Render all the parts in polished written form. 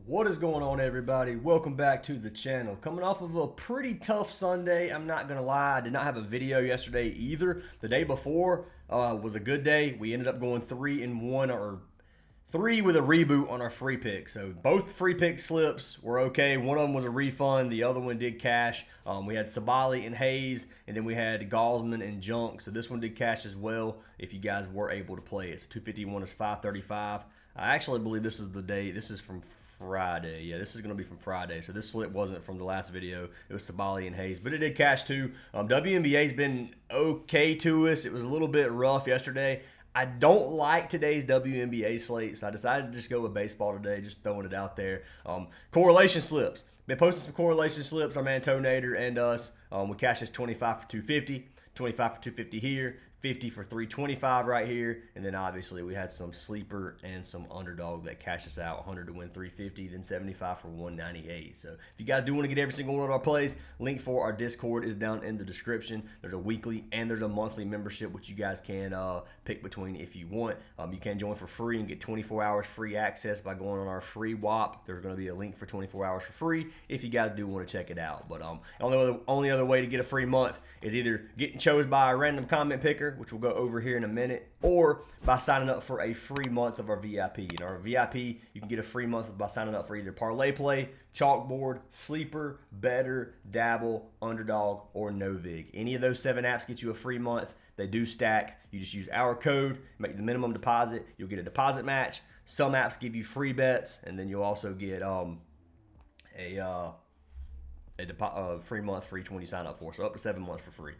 What is going on, everybody? Welcome back to the channel. Coming off of a pretty tough Sunday, I'm not gonna lie. I did not have a video yesterday either. The day before was a good day. We ended up going 3-1, or 3 with a reboot on our free pick. So both free pick slips were okay. One of them was a refund. The other one did cash. We had Sabali and Hayes, and then we had Gaussman and Junk. So this one did cash as well if you guys were able to play it. So 251 is 535. I actually believe this is the day. This is from Friday. Yeah, this is going to be from Friday. So this slip wasn't from the last video. It was Sabali and Hayes, but it did cash too. WNBA's been okay to us. It was a little bit rough yesterday. I don't like today's WNBA slate, so I decided to just go with baseball today, just throwing it out there. Correlation slips. Been posting some correlation slips, our man Tonator and us. We cashed this 25 for 250, 25 for 250 here, 50 for 325 right here, and then obviously we had some sleeper and some underdog that cashed us out, 100 to win 350, then 75 for 198. So if you guys do want to get every single one of our plays, link for our Discord is down in the description. There's a weekly and there's a monthly membership which you guys can pick between if you want. You can join for free and get 24 hours free access by going on our free WAP. There's going to be a link for 24 hours for free if you guys do want to check it out. But only other way to get a free month is either getting chosen by a random comment picker, which we'll go over here in a minute, or by signing up for a free month of our VIP. In our VIP, you can get a free month by signing up for either Parlay Play, Chalkboard, Sleeper, Better, Dabble, Underdog, or Novig. Any of those 7 apps get you a free month. They do stack. You just use our code, make the minimum deposit. You'll get a deposit match. Some apps give you free bets, and then you'll also get a free month for each one you sign up for. So up to 7 months for free.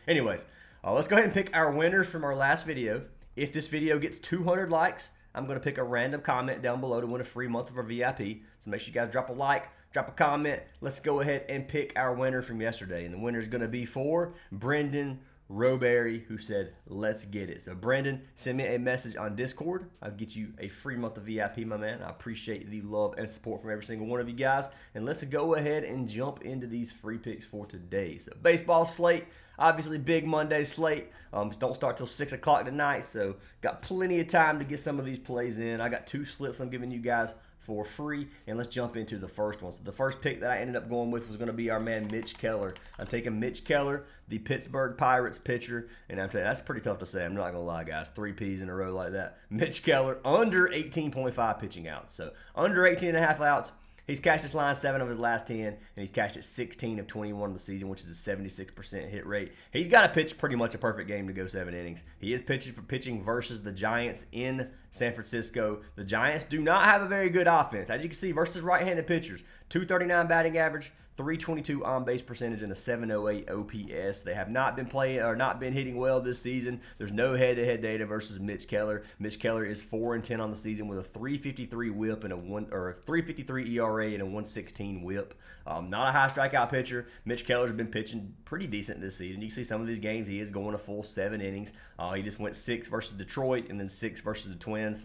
Anyways, let's go ahead and pick our winners from our last video. If this video gets 200 likes, I'm going to pick a random comment down below to win a free month of our VIP. So make sure you guys drop a like, drop a comment. Let's go ahead and pick our winner from yesterday. And the winner is going to be for Brendan Roberry, who said, let's get it. So Brendan, send me a message on Discord. I'll get you a free month of VIP, my man. I appreciate the love and support from every single one of you guys. And let's go ahead and jump into these free picks for today. So baseball slate, obviously big Monday slate. Don't start till 6 o'clock tonight, so got plenty of time to get some of these plays in. I got 2 slips I'm giving you guys for free, and let's jump into the first one. So the first pick that I ended up going with was going to be our man Mitch Keller. I'm taking Mitch Keller, the Pittsburgh Pirates pitcher, and I'm telling you, that's pretty tough to say. I'm not going to lie, guys. 3 Ps in a row like that. Mitch Keller, under 18.5 pitching outs. So under 18.5 outs. He's cashed this line 7 of his last 10, and he's cashed it 16 of 21 of the season, which is a 76% hit rate. He's got to pitch pretty much a perfect game to go 7 innings. He is pitching versus the Giants in San Francisco. The Giants do not have a very good offense. As you can see, versus right-handed pitchers, 239 batting average, 322 on-base percentage, and a 708 OPS. They have not been playing or not been hitting well this season. There's no head-to-head data versus Mitch Keller. Mitch Keller is 4-10 on the season with a 353 WHIP and a 353 ERA and a 116 WHIP. Not a high strikeout pitcher. Mitch Keller's been pitching pretty decent this season. You can see some of these games he is going a full 7 innings. He just went 6 versus Detroit and then 6 versus the Twins.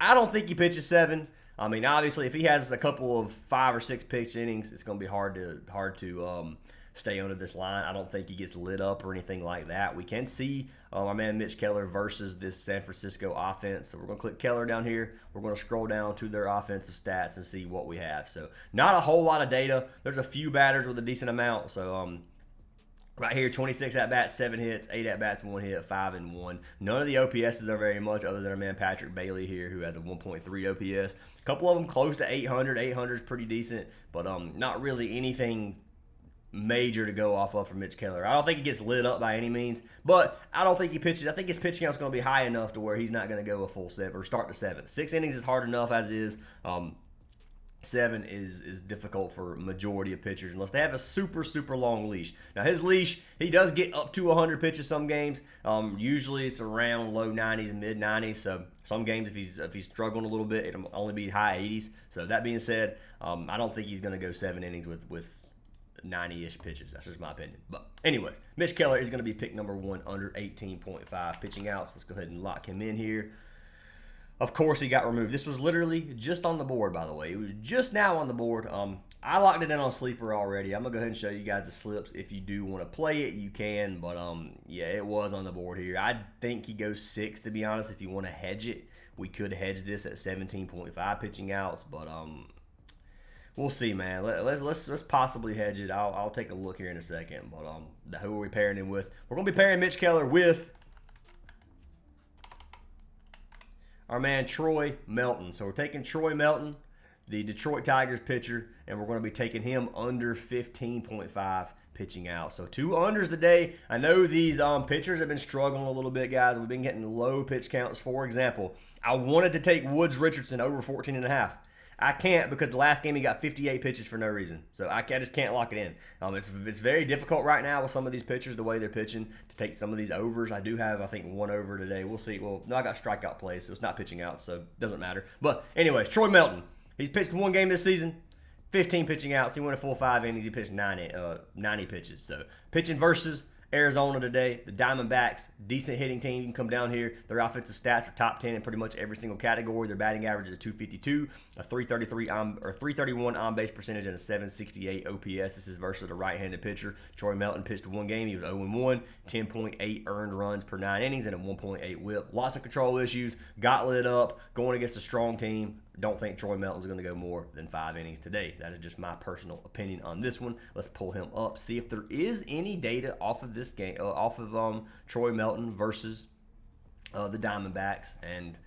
I don't think he pitches 7. I mean, obviously, if he has a couple of 5 or 6 pitch innings, it's going to be hard to stay under this line. I don't think he gets lit up or anything like that. We can see our man Mitch Keller versus this San Francisco offense. So we're going to click Keller down here. We're going to scroll down to their offensive stats and see what we have. So not a whole lot of data. There's a few batters with a decent amount. So right here, 26 at-bats, 7 hits, 8 at-bats, 1 hit, 5 and 1. None of the OPSs are very much other than our man Patrick Bailey here, who has a 1.3 OPS. A couple of them close to 800. 800 is pretty decent, but not really anything major to go off of for Mitch Keller. I don't think he gets lit up by any means, but I don't think he pitches. I think his pitching out's going to be high enough to where he's not going to go a full 7 or start to 7. 6 innings is hard enough as is. 7 is difficult for majority of pitchers unless they have a super long leash. Now his leash, he does get up to 100 pitches some games. Usually it's around low 90s and mid 90s. So some games if he's struggling a little bit, it'll only be high 80s. So that being said, I don't think he's going to go 7 innings with 90-ish pitches. That's just my opinion. But anyways, Mitch Keller is going to be pick number 1 under 18.5 pitching outs. Let's go ahead and lock him in here. Of course, he got removed. This was literally just on the board, by the way. It was just now on the board. I locked it in on Sleeper already. I'm going to go ahead and show you guys the slips. If you do want to play it, you can. But, yeah, it was on the board here. I think he goes 6, to be honest. If you want to hedge it, we could hedge this at 17.5 pitching outs. But we'll see, man. Let's possibly hedge it. I'll take a look here in a second. But who are we pairing him with? We're gonna be pairing Mitch Keller with our man Troy Melton. So we're taking Troy Melton, the Detroit Tigers pitcher, and we're going to be taking him under 15.5 pitching out. So 2 unders today. I know these pitchers have been struggling a little bit, guys. We've been getting low pitch counts. For example, I wanted to take Woods Richardson over 14.5. I can't because the last game he got 58 pitches for no reason. So I just can't lock it in. It's very difficult right now with some of these pitchers, the way they're pitching, to take some of these overs. I do have, I think, 1 over today. We'll see. Well, no, I got strikeout plays, so it's not pitching out, so it doesn't matter. But anyways, Troy Melton. He's pitched 1 game this season, 15 pitching outs. He went a full 5 innings. He pitched 90 pitches. So pitching versus Arizona today, the Diamondbacks, decent hitting team. You can come down here. Their offensive stats are top 10 in pretty much every single category. Their batting average is a 252, a 331 on base percentage, and a 768 OPS. This is versus a right-handed pitcher. Troy Melton pitched 1 game. He was 0-1, 10.8 earned runs per 9 innings, and a 1.8 WHIP. Lots of control issues. Got lit up. Going against a strong team. Don't think Troy Melton's going to go more than 5 innings today. That is just my personal opinion on this one. Let's pull him up, see if there is any data off of this game, off of Troy Melton versus the Diamondbacks, and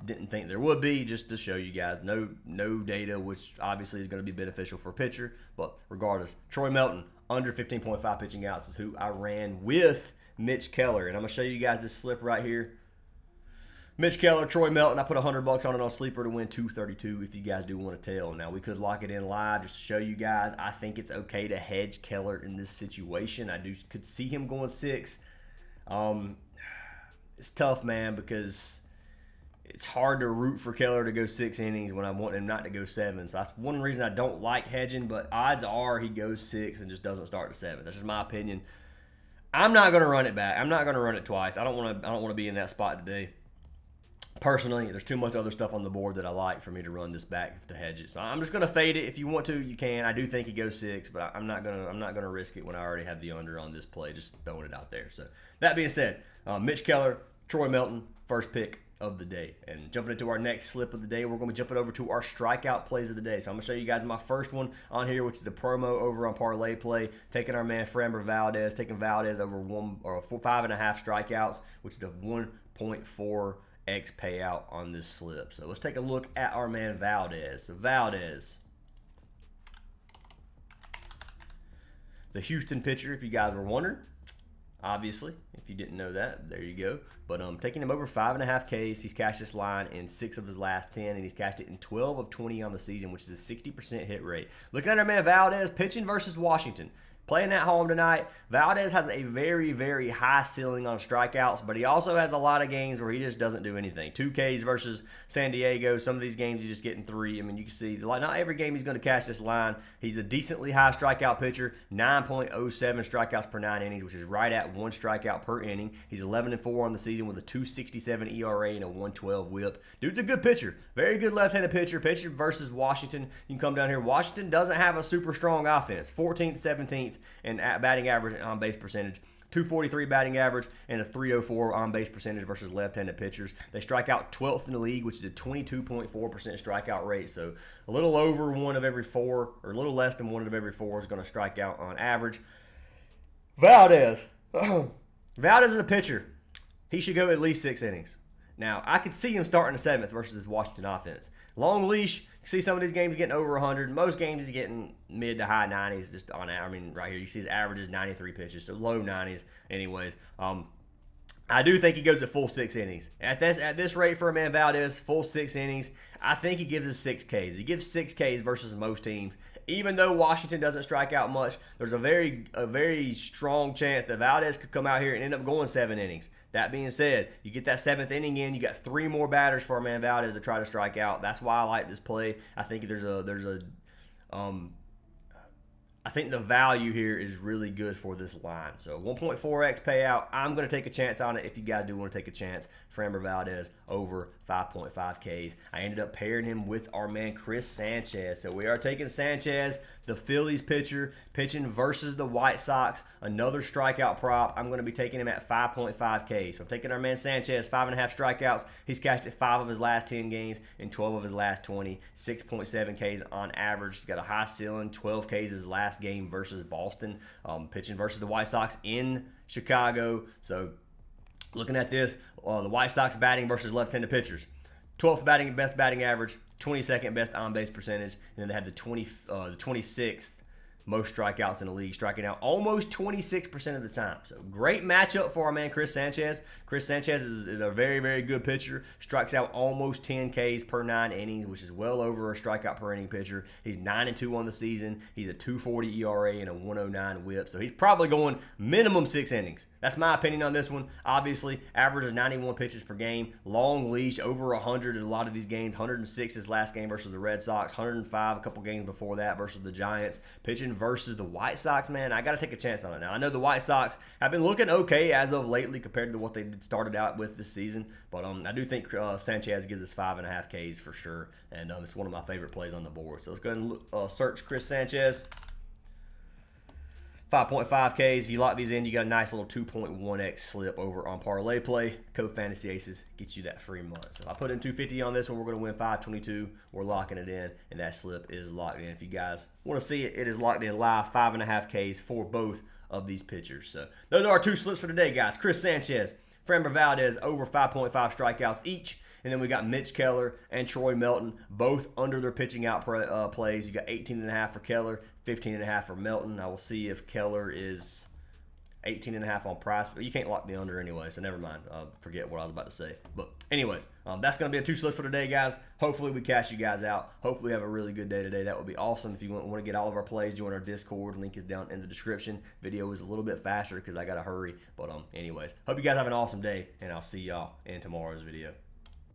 didn't think there would be, just to show you guys. No data, which obviously is going to be beneficial for a pitcher, but regardless, Troy Melton under 15.5 pitching outs is who I ran with Mitch Keller, and I'm going to show you guys this slip right here. Mitch Keller, Troy Melton. I put $100 on it on Sleeper to win $232 if you guys do want to tell. Now, we could lock it in live just to show you guys. I think it's okay to hedge Keller in this situation. Could see him going 6. It's tough, man, because it's hard to root for Keller to go 6 innings when I want him not to go 7. So that's one reason I don't like hedging, but odds are he goes 6 and just doesn't start to 7. That's just my opinion. I'm not going to run it back. I'm not going to run it twice. I don't want to be in that spot today. Personally, there's too much other stuff on the board that I like for me to run this back to hedge it. So I'm just gonna fade it. If you want to, you can. I do think he goes 6, but I'm not gonna risk it when I already have the under on this play. Just throwing it out there. So that being said, Mitch Keller, Troy Melton, first pick of the day. And jumping into our next slip of the day, we're going to be jumping over to our strikeout plays of the day. So I'm going to show you guys my first one on here, which is the promo over on Parlay Play. Taking our man Framber Valdez, taking Valdez over 5.5 strikeouts, which is a 1.4x payout on this slip. So let's take a look at our man Valdez. So Valdez, the Houston pitcher, if you guys were wondering. Obviously, if you didn't know that, there you go. But taking him over 5.5 Ks. He's cashed this line in 6 of his last 10, and he's cashed it in 12 of 20 on the season, which is a 60% hit rate. Looking at our man Valdez, pitching versus Washington. Playing at home tonight, Valdez has a very, very high ceiling on strikeouts, but he also has a lot of games where he just doesn't do anything. 2 Ks versus San Diego. Some of these games he's just getting 3. I mean, you can see, like, not every game he's going to cash this line. He's a decently high strikeout pitcher, 9.07 strikeouts per 9 innings, which is right at 1 strikeout per inning. He's 11-4 on the season with a 2.67 ERA and a 1.12 WHIP. Dude's a good pitcher. Very good left-handed pitcher. Pitcher versus Washington. You can come down here. Washington doesn't have a super strong offense. 14th, 17th. And batting average and on-base percentage, 243 batting average and a 304 on-base percentage versus left-handed pitchers. They strike out 12th in the league, which is a 22.4% strikeout rate. So a little over 1 of every 4, or a little less than 1 of every 4 is going to strike out on average. Valdez. Valdez is a pitcher. He should go at least 6 innings. Now, I could see him starting the 7th versus his Washington offense. Long leash. You see some of these games getting over 100. Most games he's getting mid to high 90s. Just on, I mean, right here you see his average is 93 pitches, so low 90s. Anyways, I do think he goes at full 6 innings. At this rate for a man Valdez, full 6 innings, I think he gives us 6 Ks. He gives 6 Ks versus most teams. Even though Washington doesn't strike out much, there's a very strong chance that Valdez could come out here and end up going 7 innings. That being said, you get that 7th inning in, you got 3 more batters for a man Valdez to try to strike out. That's why I like this play. I think there's a I think the value here is really good for this line. So 1.4x payout. I'm going to take a chance on it if you guys do want to take a chance. Framber Valdez over 5.5Ks. I ended up pairing him with our man Chris Sanchez. So we are taking Sanchez, the Phillies pitcher, pitching versus the White Sox. Another strikeout prop. I'm going to be taking him at 5.5K. So I'm taking our man Sanchez, 5.5 strikeouts. He's cashed at 5 of his last 10 games and 12 of his last 20. 6.7Ks on average. He's got a high ceiling. 12Ks his last game versus Boston. Pitching versus the White Sox in Chicago. So looking at this, the White Sox batting versus left-handed pitchers. 12th best batting average, 22nd best on-base percentage, and then they have the 26th most strikeouts in the league, striking out almost 26% of the time. So great matchup for our man Chris Sanchez. Chris Sanchez is a very, very good pitcher. Strikes out almost 10 Ks per 9 innings, which is well over a strikeout per inning pitcher. He's 9-2 on the season. He's a 2.40 ERA and a 1.09 WHIP. So he's probably going minimum 6 innings. That's my opinion on this one. Obviously, averages 91 pitches per game. Long leash, over 100 in a lot of these games. 106 his last game versus the Red Sox. 105 a couple games before that versus the Giants. Pitching versus the White Sox, man, I got to take a chance on it. Now, I know the White Sox have been looking okay as of lately compared to what they started out with this season, but I do think Sanchez gives us 5.5 Ks for sure, and it's one of my favorite plays on the board. So let's go ahead and search Chris Sanchez. 5.5 Ks. If you lock these in, you got a nice little 2.1x slip over on Parlay Play. Code Fantasy Aces gets you that free month. So if I put in 250 on this one, we're going to win 522. We're locking it in, and that slip is locked in. If you guys want to see it, it is locked in live. 5.5 Ks for both of these pitchers. So those are our 2 slips for today, guys. Chris Sanchez, Framber Valdez over 5.5 strikeouts each. And then we got Mitch Keller and Troy Melton, both under their pitching out plays. You got 18.5 for Keller, 15.5 for Melton. I will see if Keller is 18.5 on price, but you can't lock the under anyway, so never mind. Forget what I was about to say. But anyways, that's going to be a 2 slips for today, guys. Hopefully we cash you guys out. Hopefully you have a really good day today. That would be awesome. If you want to get all of our plays, join our Discord. Link is down in the description. Video is a little bit faster because I got to hurry. But anyways, hope you guys have an awesome day, and I'll see y'all in tomorrow's video.